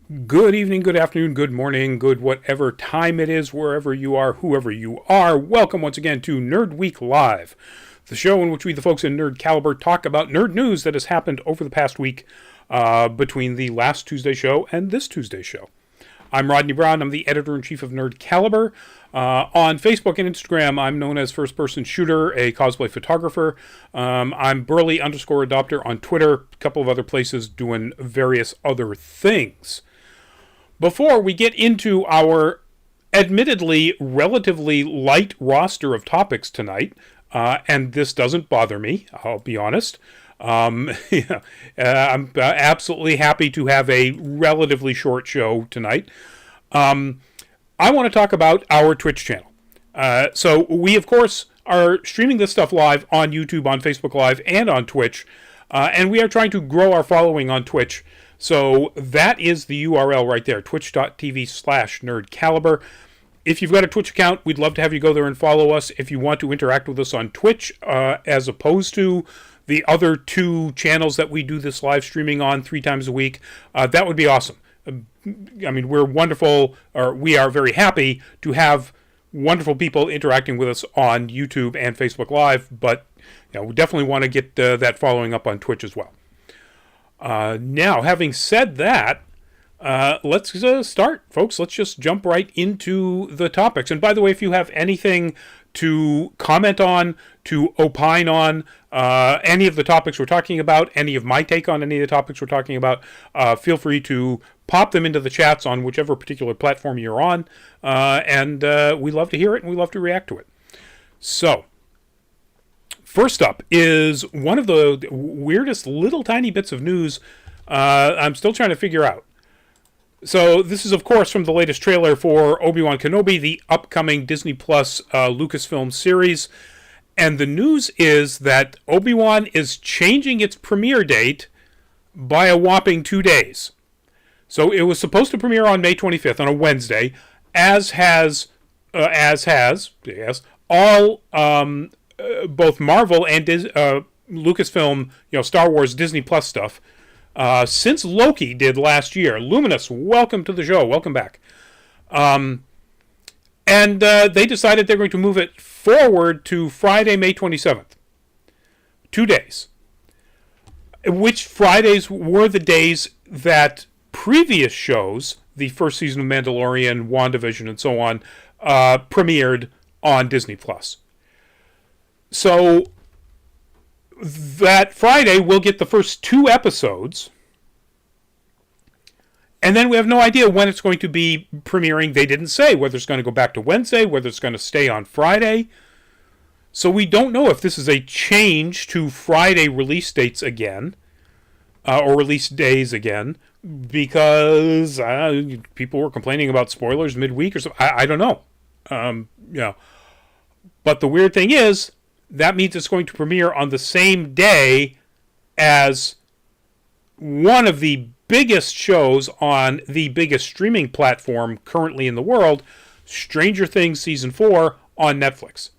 Good evening, good afternoon, good morning, good whatever time it is, wherever you are, whoever you are. Welcome once again to Nerd Week Live, the show in which we, the folks in Nerd Caliber, talk about nerd news that has happened over the past week between the last Tuesday show and this Tuesday show. I'm Rodney Brown. I'm the editor-in-chief of Nerd Caliber. On Facebook and Instagram, I'm known as First Person Shooter, a cosplay photographer. I'm Burley_Adopter on Twitter, a couple of other places doing various other things. Before we get into our admittedly relatively light roster of topics tonight, and this doesn't bother me, I'll be honest. I'm absolutely happy to have a relatively short show tonight. I want to talk about our Twitch channel. So we, of course, are streaming this stuff live on YouTube, on Facebook Live, and on Twitch. And we are trying to grow our following on Twitch. So that is the URL right there, twitch.tv/nerdcaliber. If you've got a Twitch account, we'd love to have you go there and follow us. If you want to interact with us on Twitch, as opposed to the other two channels that we do this live streaming on 3 times a week, that would be awesome. I mean, we're wonderful, or we are very happy to have wonderful people interacting with us on YouTube and Facebook Live, but we definitely want to get that following up on Twitch as well. Now, having said that, let's start, folks. Let's just jump right into the topics. And by the way, if you have anything to comment on, to opine on any of the topics we're talking about, any of my take on any of the topics we're talking about, feel free to pop them into the chats on whichever particular platform you're on. And we love to hear it and we love to react to it. So, first up is one of the weirdest little tiny bits of news I'm still trying to figure out. So this is, of course, from the latest trailer for Obi-Wan Kenobi, the upcoming Disney Plus Lucasfilm series. And the news is that Obi-Wan is changing its premiere date by a whopping 2 days. So it was supposed to premiere on May 25th, on a Wednesday, as has all both Marvel and Lucasfilm, Star Wars Disney Plus stuff, since Loki did last year. Luminous, welcome to the show. Welcome back. And they decided they're going to move it forward to Friday, May 27th. 2 days. Which Fridays were the days that previous shows, the first season of Mandalorian, WandaVision, and so on, premiered on Disney Plus. So that Friday we'll get the first 2 episodes, and then we have no idea when it's going to be premiering. They didn't say whether it's going to go back to Wednesday, whether it's going to stay on Friday. So we don't know if this is a change to Friday release dates again, or release days again, because people were complaining about spoilers midweek or something. I don't know. But the weird thing is, that means it's going to premiere on the same day as one of the biggest shows on the biggest streaming platform currently in the world, Stranger Things Season 4 on Netflix.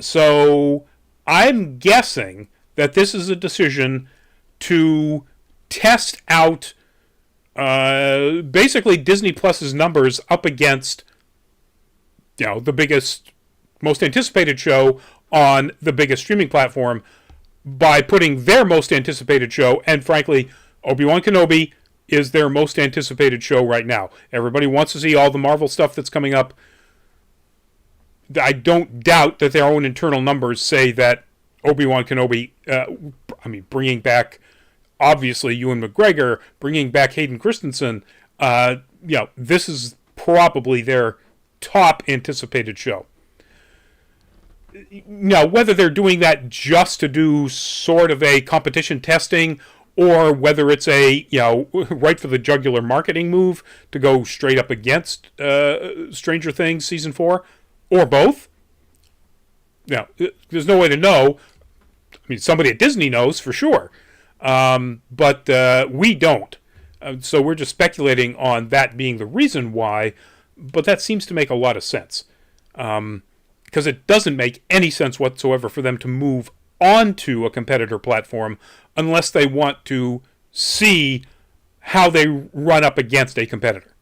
So I'm guessing that this is a decision to test out basically Disney Plus's numbers up against the biggest, most anticipated show on the biggest streaming platform by putting their most anticipated show, and frankly, Obi-Wan Kenobi is their most anticipated show right now. Everybody wants to see all the Marvel stuff that's coming up. I don't doubt that their own internal numbers say that Obi-Wan Kenobi, bringing back, obviously, Ewan McGregor, bringing back Hayden Christensen, this is probably their top anticipated show. Now, whether they're doing that just to do sort of a competition testing, or whether it's a, right for the jugular marketing move to go straight up against Stranger Things Season 4, or both, there's no way to know. I mean, somebody at Disney knows for sure, but we don't. So we're just speculating on that being the reason why, but that seems to make a lot of sense. Because it doesn't make any sense whatsoever for them to move onto a competitor platform unless they want to see how they run up against a competitor.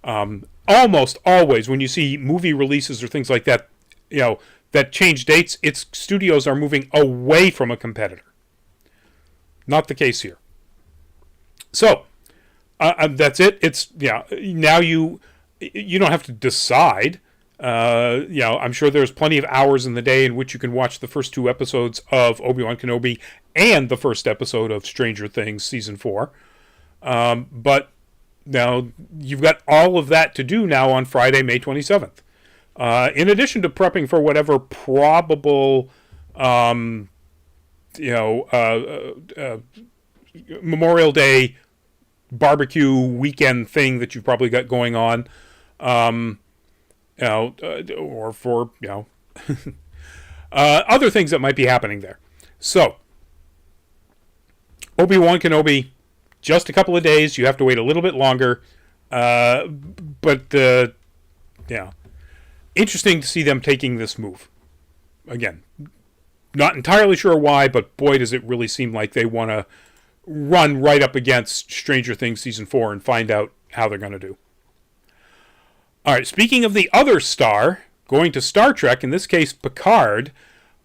Almost always when you see movie releases or things like that, that change dates, its studios are moving away from a competitor. Not the case here. So that's it. It's now you don't have to decide. I'm sure there's plenty of hours in the day in which you can watch the first 2 episodes of Obi-Wan Kenobi and the first episode of Stranger Things Season 4. But now you've got all of that to do now on Friday, May 27th. In addition to prepping for whatever probable, Memorial Day barbecue weekend thing that you've probably got going on, or for, other things that might be happening there. So, Obi-Wan Kenobi, just a couple of days. You have to wait a little bit longer. But interesting to see them taking this move. Again, not entirely sure why, but boy, does it really seem like they want to run right up against Stranger Things Season 4 and find out how they're going to do. All right, speaking of the other star, going to Star Trek, in this case Picard,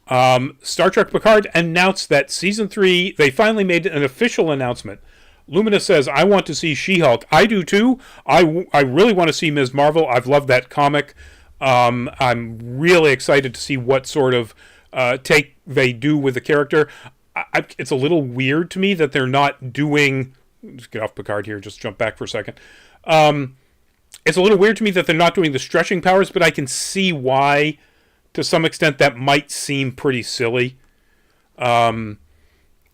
Star Trek Picard announced that Season 3, they finally made an official announcement. Lumina says, I want to see She-Hulk. I do too. I really want to see Ms. Marvel. I've loved that comic. I'm really excited to see what sort of take they do with the character. It's a little weird to me that they're not doing... Just get off Picard here, just jump back for a second. It's a little weird to me that they're not doing the stretching powers, but I can see why, to some extent, that might seem pretty silly. They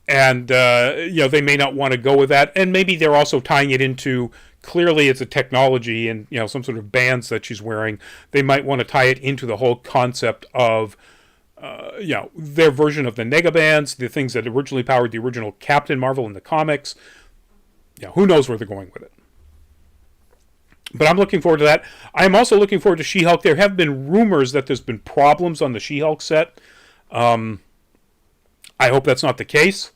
may not want to go with that. And maybe they're also tying it into, clearly it's a technology and, some sort of bands that she's wearing. They might want to tie it into the whole concept of, their version of the Negabands, the things that originally powered the original Captain Marvel in the comics. Who knows where they're going with it. But I'm looking forward to that. I am also looking forward to She-Hulk. There have been rumors that there's been problems on the She-Hulk set. I hope that's not the case.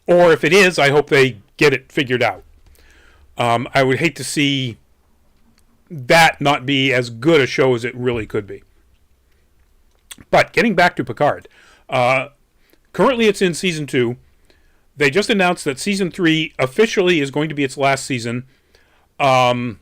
Or if it is, I hope they get it figured out. I would hate to see that not be as good a show as it really could be. But getting back to Picard. Currently it's in Season 2. They just announced that Season 3 officially is going to be its last season. So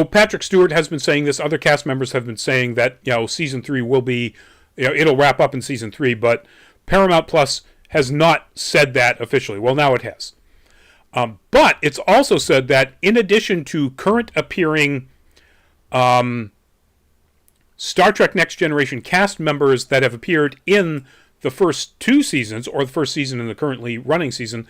Patrick Stewart has been saying this. Other cast members have been saying that, Season 3 will be, it'll wrap up in Season 3. But Paramount Plus has not said that officially. Well, now it has. But it's also said that in addition to current appearing Star Trek Next Generation cast members that have appeared in the first 2 seasons, or the first season in the currently running season,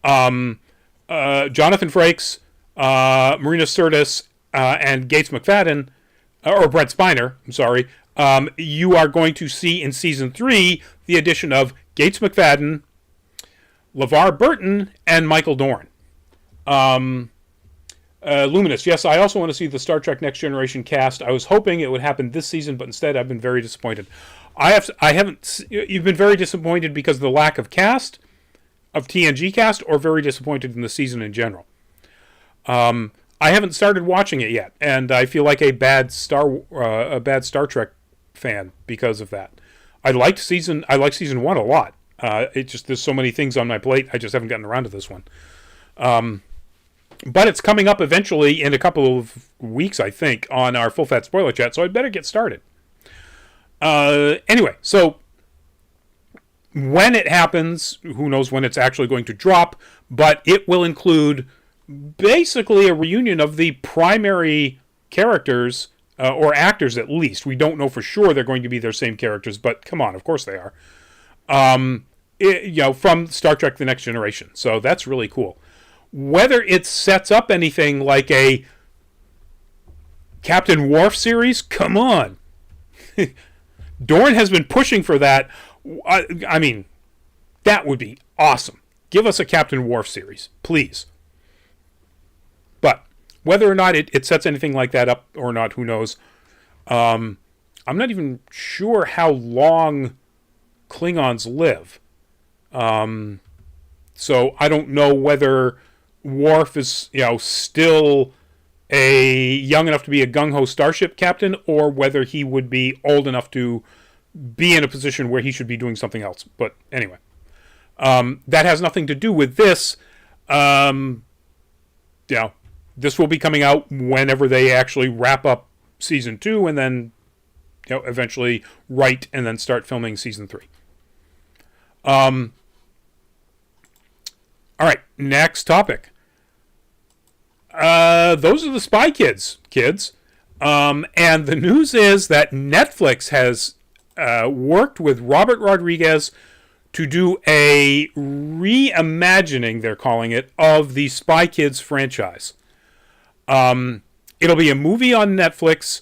Jonathan Frakes, Marina Sirtis, and Gates McFadden, or Brent Spiner, I'm sorry, you are going to see in Season 3 the addition of Gates McFadden, LeVar Burton, and Michael Dorn. Luminous, yes, I also want to see the Star Trek Next Generation cast. I was hoping it would happen this season, but instead I've been very disappointed. You've been very disappointed because of the lack of cast, of TNG cast, or very disappointed in the season in general? I haven't started watching it yet, and I feel like a bad Star Trek fan because of that. I like season 1 a lot. It just, there's so many things on my plate, I just haven't gotten around to this one. But it's coming up eventually in a couple of weeks, I think, on our Full Fat Spoiler Chat, so I'd better get started. Anyway, so when it happens, who knows when it's actually going to drop, but it will include basically a reunion of the primary characters, or actors at least. We don't know for sure they're going to be their same characters, but come on, of course they are. From Star Trek The Next Generation. So that's really cool. Whether it sets up anything like a Captain Worf series, come on. Dorn has been pushing for that. I mean, that would be awesome. Give us a Captain Worf series, please. But whether or not it sets anything like that up or not, who knows. I'm not even sure how long Klingons live. So I don't know whether Worf is, still young enough to be a gung-ho starship captain, or whether he would be old enough to be in a position where he should be doing something else. But anyway, that has nothing to do with this. This will be coming out whenever they actually wrap up season 2, and then eventually write and then start filming season 3. All right, next topic. Those are the Spy Kids. And the news is that Netflix has worked with Robert Rodriguez to do a reimagining, they're calling it, of the Spy Kids franchise. It'll be a movie on Netflix.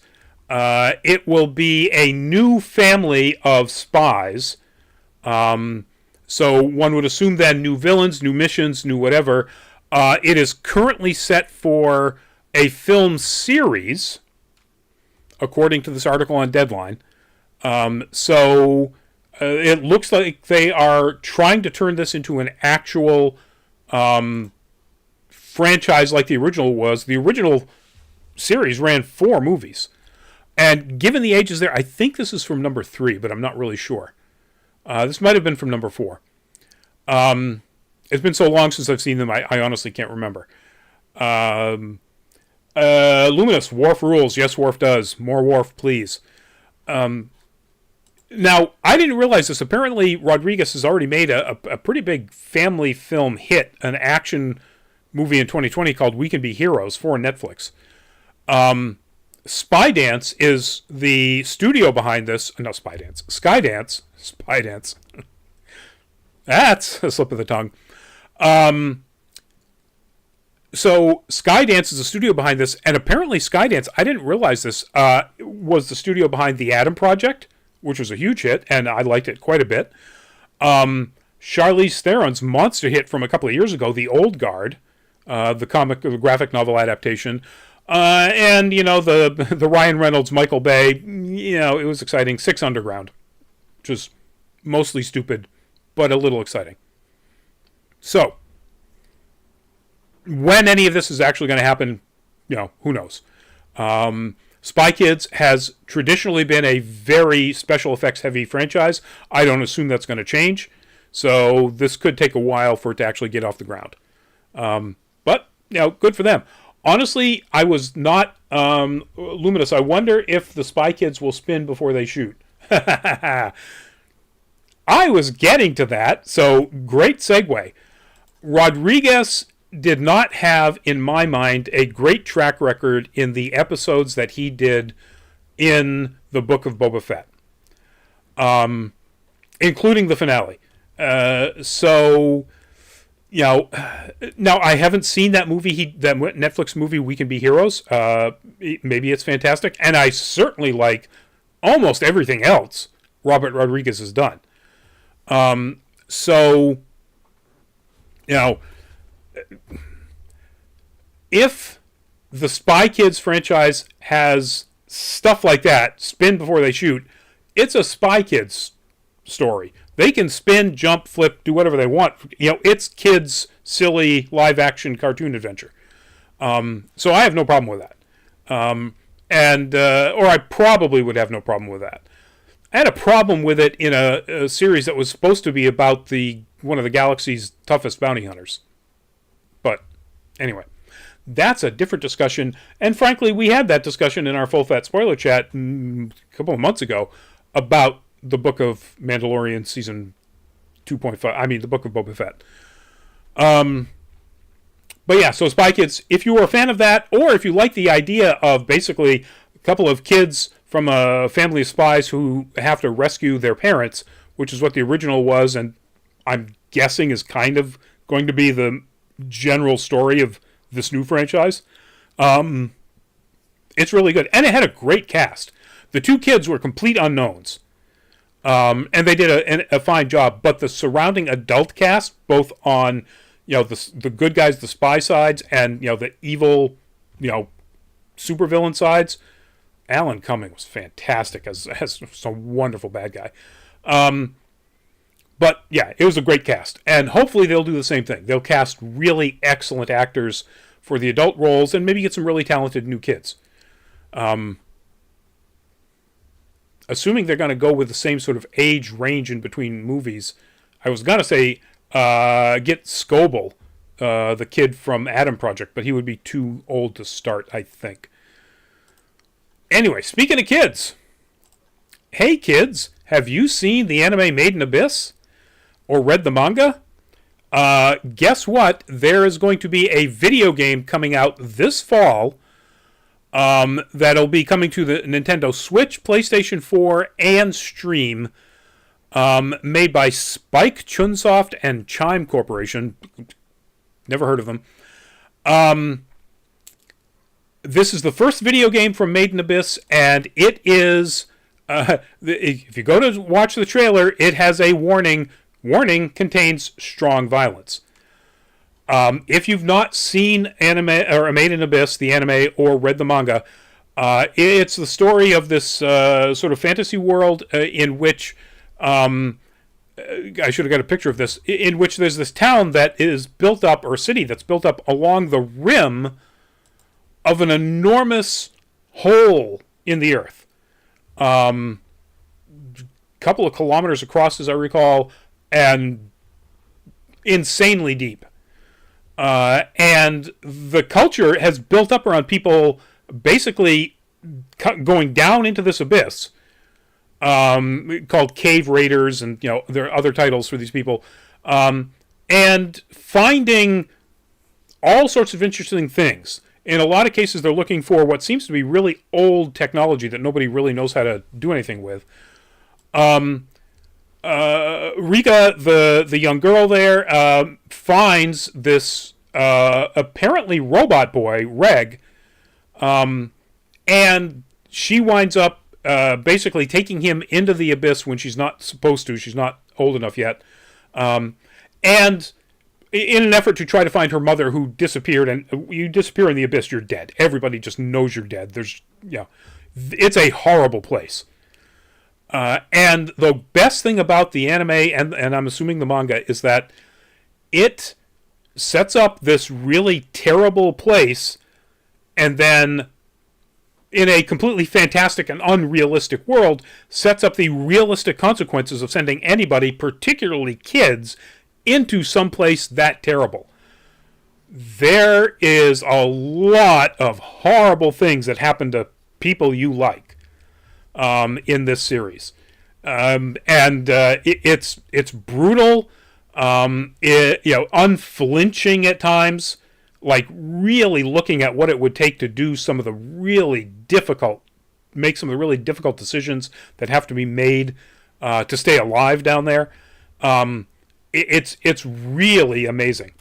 It will be a new family of spies. So one would assume then new villains, new missions, new whatever. It is currently set for a film series, according to this article on Deadline. It looks like they are trying to turn this into an actual franchise like the original was. The original series ran 4 movies. And given the ages there, I think this is from number 3, but I'm not really sure. This might have been from number 4. It's been so long since I've seen them, I honestly can't remember. Luminous, Worf rules. Yes, Worf does. More Worf, please. Now, I didn't realize this. Apparently, Rodriguez has already made a pretty big family film hit, an action movie in 2020 called We Can Be Heroes for Netflix. Skydance is the studio behind this. No, Skydance. That's a slip of the tongue. So Skydance is the studio behind this, and apparently Skydance, I didn't realize this, was the studio behind The Adam Project, which was a huge hit, and I liked it quite a bit. Charlize Theron's monster hit from a couple of years ago, The Old Guard, the graphic novel adaptation, and the Ryan Reynolds, Michael Bay, it was exciting. 6 Underground, which was mostly stupid, but a little exciting. So, when any of this is actually going to happen, who knows? Spy Kids has traditionally been a very special effects heavy franchise. I don't assume that's going to change. So this could take a while for it to actually get off the ground. But, good for them. Honestly, I was not luminous. I wonder if the Spy Kids will spin before they shoot. I was getting to that, so great segue. Rodriguez did not have, in my mind, a great track record in the episodes that he did in the Book of Boba Fett, including the finale. Now I haven't seen that movie, that Netflix movie, We Can Be Heroes. Maybe it's fantastic, and I certainly like almost everything else Robert Rodriguez has done. If the Spy Kids franchise has stuff like that, spin before they shoot, it's a Spy Kids story. They can spin, jump, flip, do whatever they want. It's kids' silly live-action cartoon adventure. So I have no problem with that. Or I probably would have no problem with that. I had a problem with it in a series that was supposed to be about one of the galaxy's toughest bounty hunters. But anyway, that's a different discussion. And frankly, we had that discussion in our Full Fat Spoiler Chat a couple of months ago about the Book of Mandalorian Season 2.5. I mean, the Book of Boba Fett. But yeah, so Spy Kids, if you were a fan of that, or if you like the idea of basically a couple of kids from a family of spies who have to rescue their parents, which is what the original was, and I'm guessing is kind of going to be the general story of this new franchise. It's really good. And it had a great cast. The 2 kids were complete unknowns. And they did a fine job. But the surrounding adult cast, both on the good guys, the spy sides, and the evil, supervillain sides, Alan Cumming was fantastic as a wonderful bad guy. But yeah, it was a great cast. And hopefully they'll do the same thing. They'll cast really excellent actors for the adult roles and maybe get some really talented new kids. Assuming they're going to go with the same sort of age range in between movies, I was going to say get Scoble, the kid from Adam Project, but he would be too old to start, I think. Anyway, speaking of kids. Hey kids, have you seen the anime Made in Abyss? Or read the manga? Guess what? There is going to be a video game coming out this fall that'll be coming to the Nintendo Switch, PlayStation 4, and Stream, made by Spike Chunsoft and Chime Corporation. Never heard of them. This is the first video game from Made in Abyss, and it is... if you go to watch the trailer, it has a warning. Warning, contains strong violence. If you've not seen anime or Made in Abyss, the anime, or read the manga, it's the story of this sort of fantasy world in which I should have got a picture of this. In which there's this town that is built up, or city that's built up along the rim of an enormous hole in the earth, couple of kilometers across, as I recall, and insanely deep. And the culture has built up around people basically going down into this abyss, called Cave Raiders, and there are other titles for these people, and finding all sorts of interesting things. In a lot of cases, they're looking for what seems to be really old technology that nobody really knows how to do anything with. Rika, the young girl there, finds this apparently robot boy, Reg, and she winds up basically taking him into the abyss when she's not supposed to. She's not old enough yet. And in an effort to try to find her mother, who disappeared, and you disappear in the abyss, you're dead. Everybody just knows you're dead. It's a horrible place. And the best thing about the anime, and I'm assuming the manga, is that it sets up this really terrible place, and then in a completely fantastic and unrealistic world, sets up the realistic consequences of sending anybody, particularly kids, into some place that terrible. There is a lot of horrible things that happen to people you like in this series. It's brutal, unflinching at times, like really looking at what it would take to do some of the really difficult decisions that have to be made to stay alive down there. It's really amazing.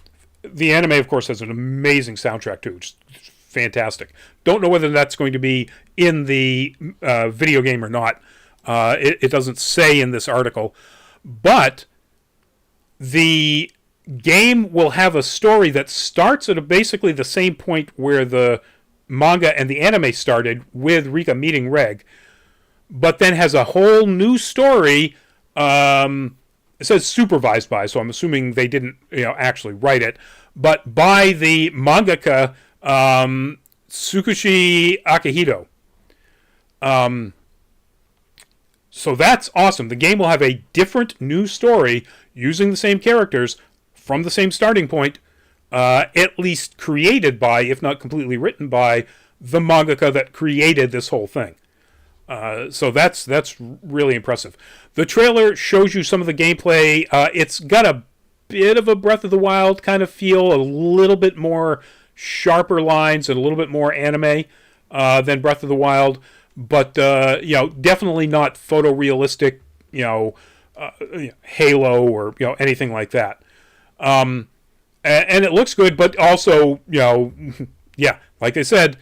The anime, of course, has an amazing soundtrack too, which is fantastic. Don't know whether that's going to be in the video game or not. It doesn't say in this article, but the game will have a story that starts at basically the same point where the manga and the anime started, with Rika meeting Reg, but then has a whole new story. It says supervised by, so I'm assuming they didn't actually write it, but by the mangaka Tsukushi Akihito. So that's awesome. The game will have a different new story using the same characters from the same starting point, at least created by, if not completely written by, the mangaka that created this whole thing. So that's really impressive. The trailer shows you some of the gameplay. It's got a bit of a Breath of the Wild kind of feel, a little bit more sharper lines and a little bit more anime than Breath of the Wild, but definitely not photorealistic, Halo or anything like that. And it looks good, but also like I said,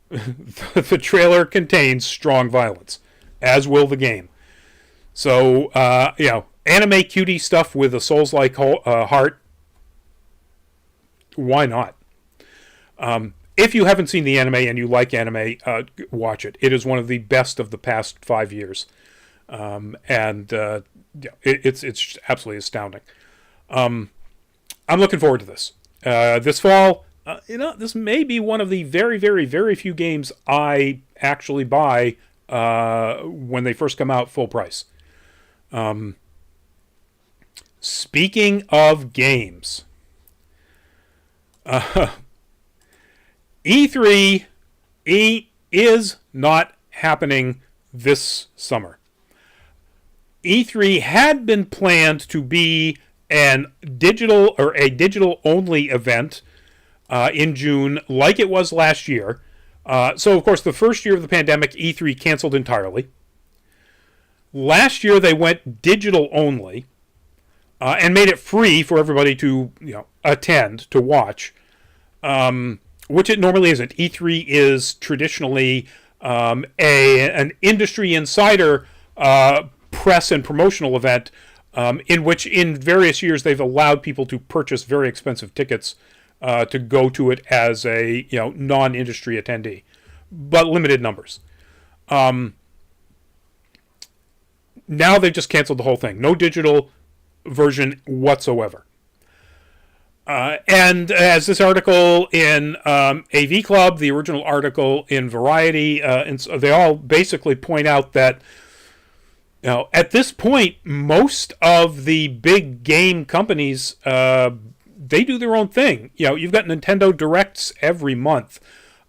the trailer contains strong violence, as will the game. So anime cutie stuff with a Souls-like heart. Why not? If you haven't seen the anime and you like anime, watch it. It is one of the best of the past 5 years. yeah, it's just absolutely astounding. I'm looking forward to this. This fall, this may be one of the very, very, very few games I actually buy when they first come out full price. Speaking of games, E3 is not happening this summer. E3 had been planned to be a digital only event in June, like it was last year. So, of course, the first year of the pandemic, E3 canceled entirely. Last year, they went digital only and made it free for everybody to attend, to watch, which it normally isn't. E3 is traditionally an industry insider press and promotional event in which in various years they've allowed people to purchase very expensive tickets to go to it as a non-industry attendee, but limited numbers. Now they've just canceled the whole thing. No digital version whatsoever. And as this article in AV Club, the original article in Variety, and so they all basically point out that at this point, most of the big game companies, they do their own thing. You've got Nintendo Directs every month.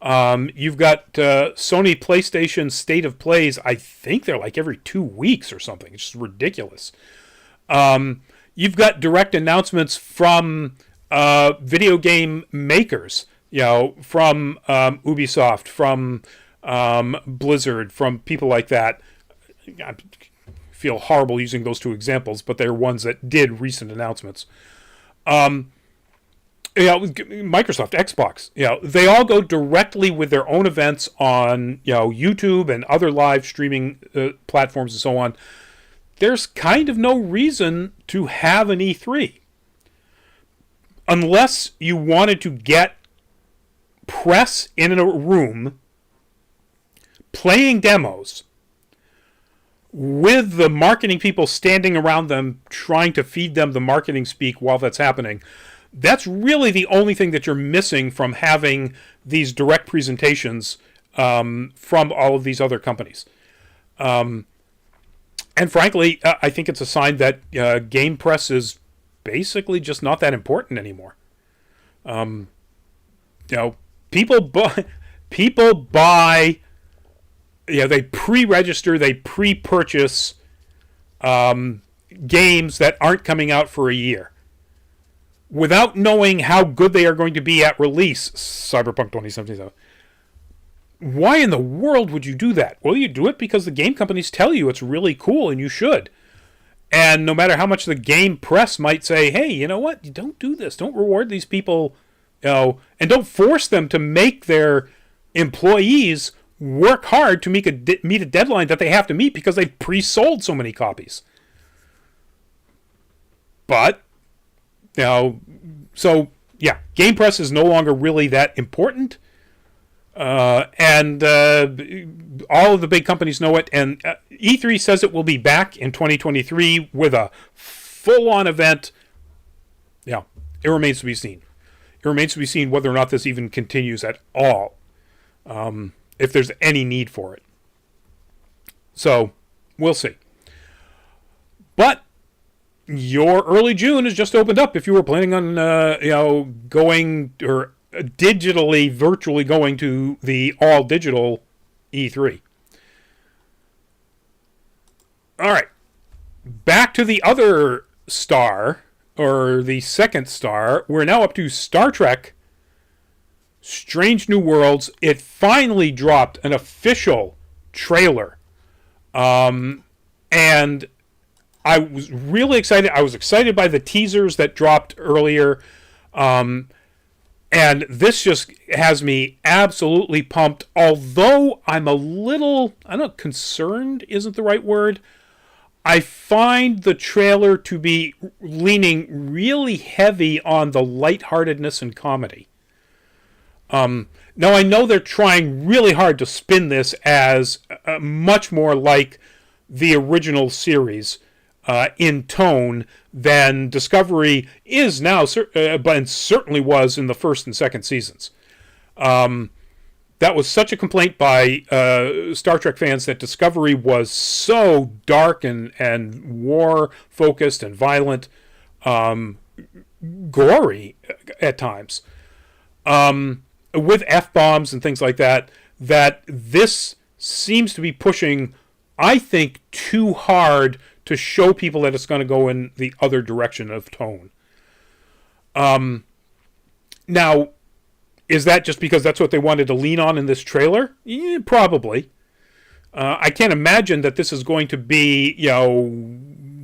You've got Sony PlayStation State of Plays. I think they're like every 2 weeks or something. It's just ridiculous. You've got direct announcements from video game makers, from Ubisoft, from Blizzard, from people like that. I feel horrible using those two examples, but they're ones that did recent announcements. Microsoft, Xbox, they all go directly with their own events on YouTube and other live streaming platforms and so on. There's kind of no reason to have an E3 unless you wanted to get press in a room playing demos with the marketing people standing around them trying to feed them the marketing speak while that's happening. That's really the only thing that you're missing from having these direct presentations from all of these other companies. And frankly, I think it's a sign that game press is basically just not that important anymore. People buy, they pre-register, they pre-purchase games that aren't coming out for a year without knowing how good they are going to be at release. Cyberpunk 2077. Why in the world would you do that? Well, you do it because the game companies tell you it's really cool and you should. And no matter how much the game press might say, hey, you know what? You don't do this. Don't reward these people, and don't force them to make their employees work hard to meet a deadline that they have to meet because they've pre-sold so many copies. But, game press is no longer really that important. And all of the big companies know it, and E3 says it will be back in 2023 with a full-on event. It remains to be seen. It remains to be seen whether or not this even continues at all, if there's any need for it. So, we'll see. But your early June has just opened up if you were planning on, going or virtually going to the all-digital E3. All right. Back to the other star, or the second star. We're now up to Star Trek Strange New Worlds. It finally dropped an official trailer. And I was really excited. I was excited by the teasers that dropped earlier. And this just has me absolutely pumped, although I'm a little, concerned isn't the right word. I find the trailer to be leaning really heavy on the lightheartedness and comedy. Now, I know they're trying really hard to spin this as much more like the original series, in tone than Discovery is now, but certainly was in the first and second seasons. That was such a complaint by Star Trek fans that Discovery was so dark and war-focused and violent, gory at times, with F-bombs and things like that, that this seems to be pushing, I think, too hard to show people that it's going to go in the other direction of tone. Now, is that just because that's what they wanted to lean on in this trailer? Yeah, probably. I can't imagine that this is going to be,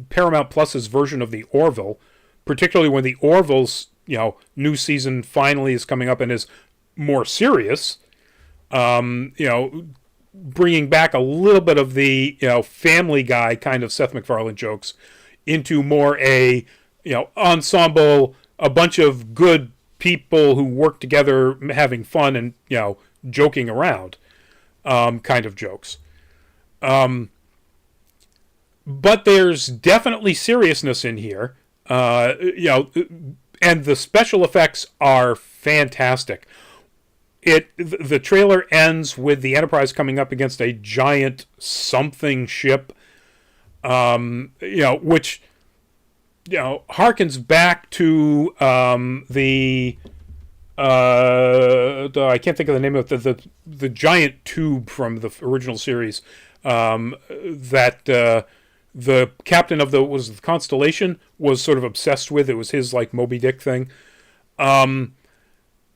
Paramount Plus's version of the Orville, particularly when the Orville's, new season finally is coming up and is more serious. Bringing back a little bit of the, Family Guy kind of Seth MacFarlane jokes into more a, ensemble, a bunch of good people who work together having fun and, joking around kind of jokes. But there's definitely seriousness in here, and the special effects are fantastic. The trailer ends with the Enterprise coming up against a giant something ship, which, harkens back to I can't think of the name of it, the giant tube from the original series, that the captain of the Constellation was sort of obsessed with. It was his like Moby Dick thing.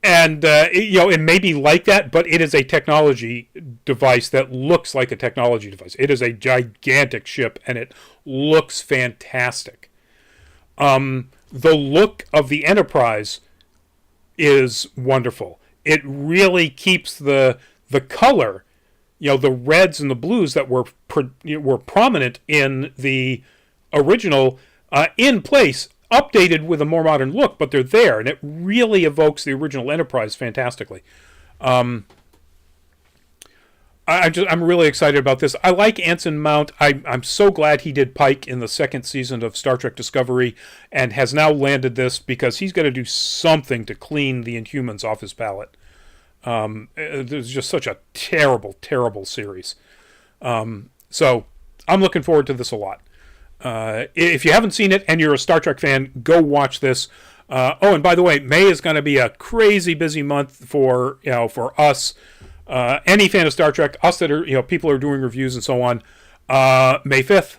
It may be like that, but it is a technology device that looks like a technology device. It is a gigantic ship, and it looks fantastic. The look of the Enterprise is wonderful. It really keeps the color, the reds and the blues that were prominent in the original in place, updated with a more modern look, but they're there, and it really evokes the original Enterprise fantastically. I'm really excited about this. I like Anson Mount. I'm so glad he did Pike in the second season of Star Trek Discovery and has now landed this, because he's got to do something to clean the Inhumans off his palate. There's just such a terrible, terrible series. So I'm looking forward to this a lot. If you haven't seen it and you're a Star Trek fan, go watch this. And by the way, May is going to be a crazy busy month for us. Any fan of Star Trek, us that are, people are doing reviews and so on. May 5th.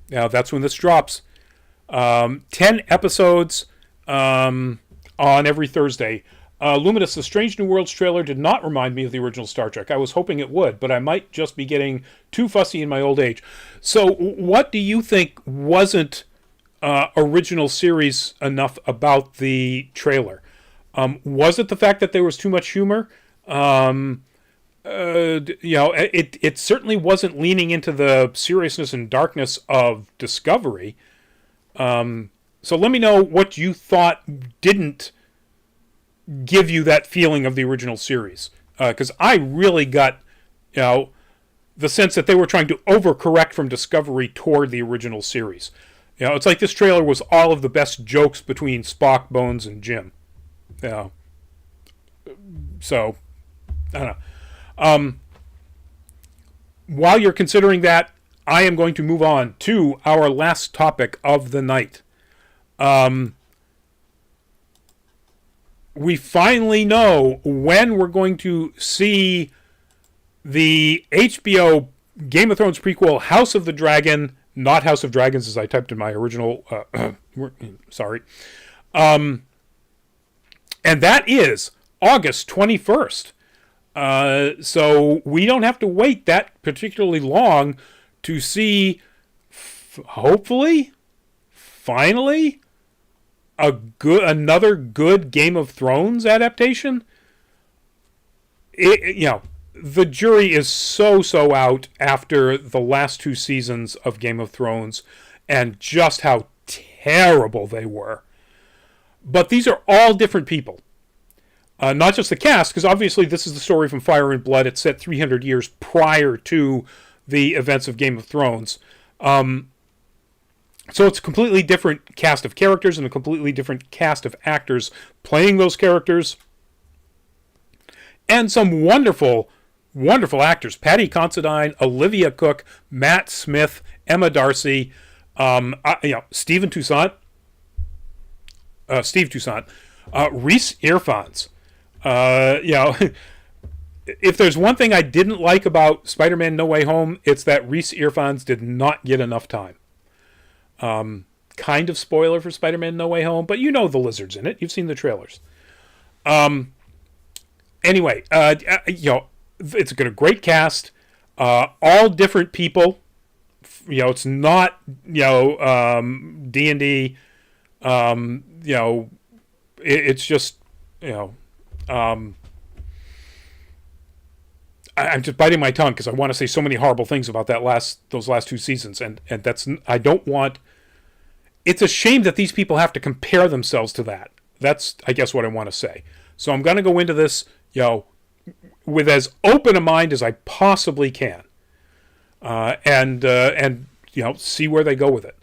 That's when this drops. 10 episodes on every Thursday. Luminous, the Strange New Worlds trailer did not remind me of the original Star Trek. I was hoping it would, but I might just be getting too fussy in my old age. So what do you think wasn't original series enough about the trailer? Was it the fact that there was too much humor? It certainly wasn't leaning into the seriousness and darkness of Discovery. So let me know what you thought didn't give you that feeling of the original series. Because I really got, the sense that they were trying to overcorrect from Discovery toward the original series. It's like this trailer was all of the best jokes between Spock, Bones, and Jim. So, I don't know. While you're considering that, I am going to move on to our last topic of the night. We finally know when we're going to see the HBO Game of Thrones prequel, House of the Dragon, not House of Dragons as I typed in my original, sorry. And that is August 21st. So we don't have to wait that particularly long to see, hopefully, finally, another good Game of Thrones adaptation. The jury is so out after the last two seasons of Game of Thrones and just how terrible they were. But these are all different people. Not just the cast, because obviously this is the story from Fire and Blood. It's set 300 years prior to the events of Game of Thrones. So it's a completely different cast of characters and a completely different cast of actors playing those characters. And some wonderful, wonderful actors. Patty Considine, Olivia Cook, Matt Smith, Emma Darcy, Steve Toussaint, Reese Irfans. If there's one thing I didn't like about Spider-Man No Way Home, it's that Reese Irfans did not get enough time. Kind of spoiler for Spider-Man No Way Home, but you know the lizard's in it. You've seen the trailers. Anyway, it's got a great cast, all different people. It's not, D&D. It's just, I'm just biting my tongue because I want to say so many horrible things about those last two seasons, and I don't want. It's a shame that these people have to compare themselves to that. That's, I guess, what I want to say. So I'm going to go into this, with as open a mind as I possibly can, and see where they go with it.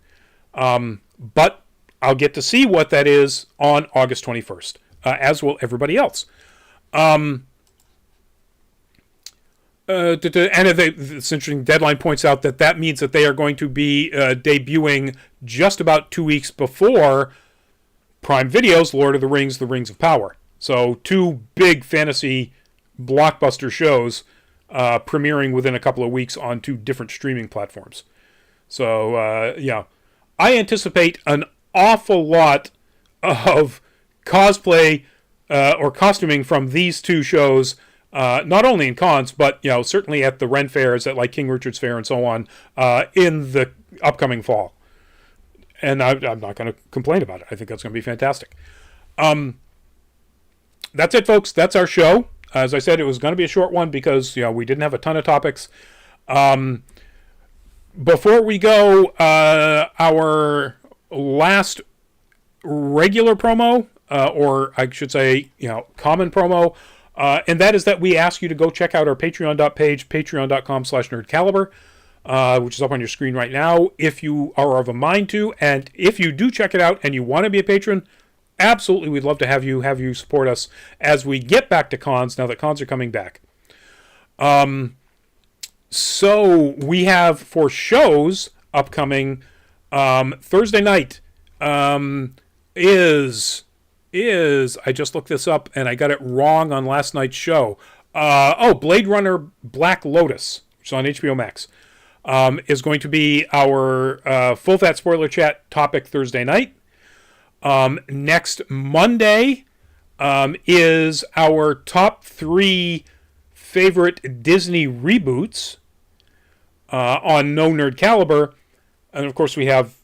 But I'll get to see what that is on August 21st, as will everybody else. And this interesting deadline points out that means that they are going to be debuting just about 2 weeks before Prime Video's Lord of the Rings of Power. So two big fantasy blockbuster shows premiering within a couple of weeks on two different streaming platforms. So, I anticipate an awful lot of cosplay or costuming from these two shows, not only in cons, but certainly at the Ren fairs, at like King Richard's Fair and so on, in the upcoming fall. And I'm not going to complain about it. I think that's going to be fantastic. That's it, folks. That's our show. As I said, it was going to be a short one because we didn't have a ton of topics. Before we go, our last regular promo, or I should say, common promo, and that is that we ask you to go check out our Patreon page, patreon.com/nerdcaliber, which is up on your screen right now, if you are of a mind to. And if you do check it out and you want to be a patron, absolutely, we'd love to have you support us as we get back to cons, now that cons are coming back. So we have, for shows upcoming, Thursday night is I just looked this up and I got it wrong on last night's show. Blade Runner Black Lotus, which is on HBO Max, is going to be our full fat spoiler chat topic Thursday night. Next Monday is our top 3 favorite Disney reboots on No Nerd Caliber. And of course we have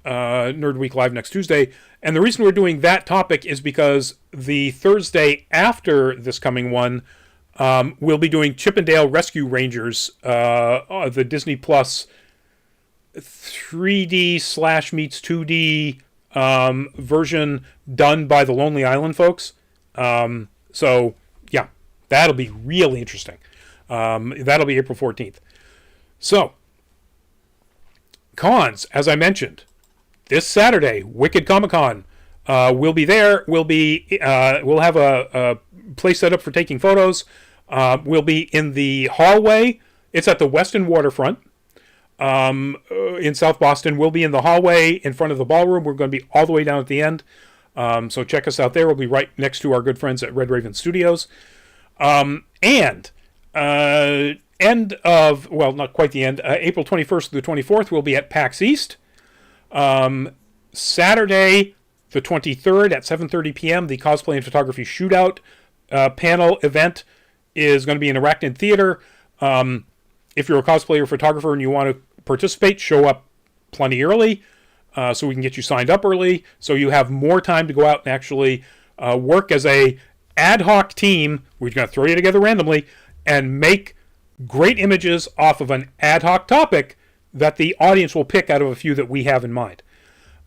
Nerd Week Live next Tuesday. And the reason we're doing that topic is because the Thursday after this coming one, we'll be doing Chip 'n Dale Rescue Rangers, the Disney Plus 3D / meets 2D version done by the Lonely Island folks. So, yeah, that'll be really interesting. That'll be April 14th. So, cons, as I mentioned, this Saturday, Wicked Comic-Con. We'll be there. We'll have a place set up for taking photos. We'll be in the hallway. It's at the Weston Waterfront in South Boston. We'll be in the hallway in front of the ballroom. We're going to be all the way down at the end. So check us out there. We'll be right next to our good friends at Red Raven Studios. End of, well, not quite the end, April 21st to the 24th, we'll be at PAX East. Saturday, the 23rd at 7:30 p.m., the Cosplay and Photography Shootout panel event is going to be in Arachnid Theater. If you're a cosplayer or photographer and you want to participate, show up plenty early so we can get you signed up early, so you have more time to go out and actually work as a ad hoc team. We're going to throw you together randomly and make great images off of an ad hoc topic that the audience will pick out of a few that we have in mind.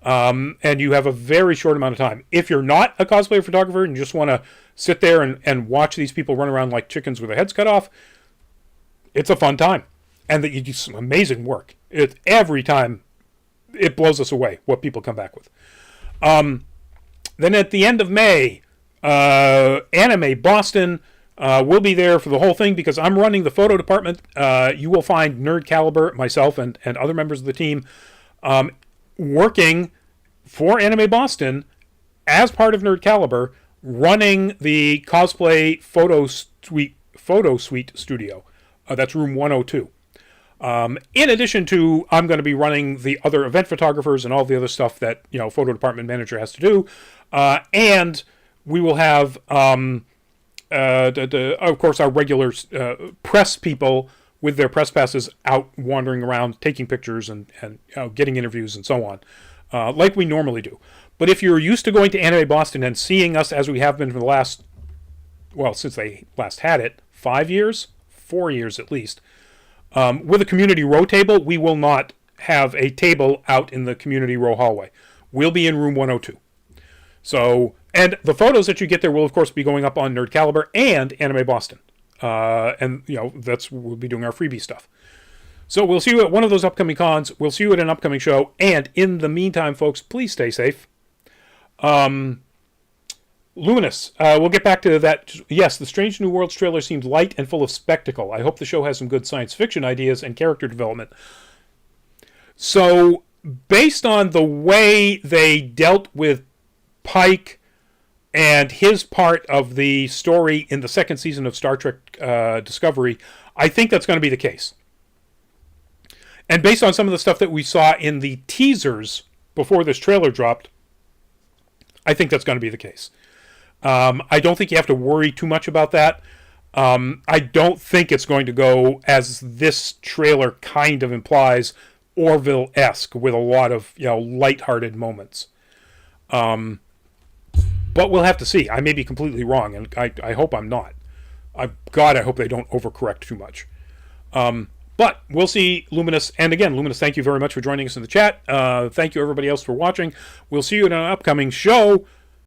And you have a very short amount of time. If you're not a cosplayer photographer and you just want to sit there and watch these people run around like chickens with their heads cut off, it's a fun time. And that you do some amazing work. Every time it blows us away what people come back with. Then at the end of May, Anime Boston will be there for the whole thing because I'm running the photo department. You will find Nerd Caliber, myself, and other members of the team working for Anime Boston as part of Nerd Caliber, running the cosplay photo suite studio. That's room 102. In addition to, I'm going to be running the other event photographers and all the other stuff that, photo department manager has to do. And we will have, of course, our regular press people with their press passes out wandering around, taking pictures and getting interviews and so on, like we normally do. But if you're used to going to Anime Boston and seeing us as we have been for the last, since they last had it, 4 years at least, with a community row table, we will not have a table out in the community row hallway. We'll be in room 102. So, and the photos that you get there will, of course, be going up on Nerd Caliber and Anime Boston. And, we'll be doing our freebie stuff. So we'll see you at one of those upcoming cons. We'll see you at an upcoming show. And in the meantime, folks, please stay safe. Luminous. We'll get back to that. Yes, the Strange New Worlds trailer seemed light and full of spectacle. I hope the show has some good science fiction ideas and character development. So, based on the way they dealt with Pike and his part of the story in the second season of Star Trek Discovery, I think that's going to be the case. And based on some of the stuff that we saw in the teasers before this trailer dropped, I think that's going to be the case. I don't think you have to worry too much about that. I don't think it's going to go, as this trailer kind of implies, Orville-esque with a lot of lighthearted moments. But we'll have to see. I may be completely wrong, and I hope I'm not. I hope they don't overcorrect too much. But we'll see Luminous. And again, Luminous, thank you very much for joining us in the chat. Thank you, everybody else, for watching. We'll see you in an upcoming show.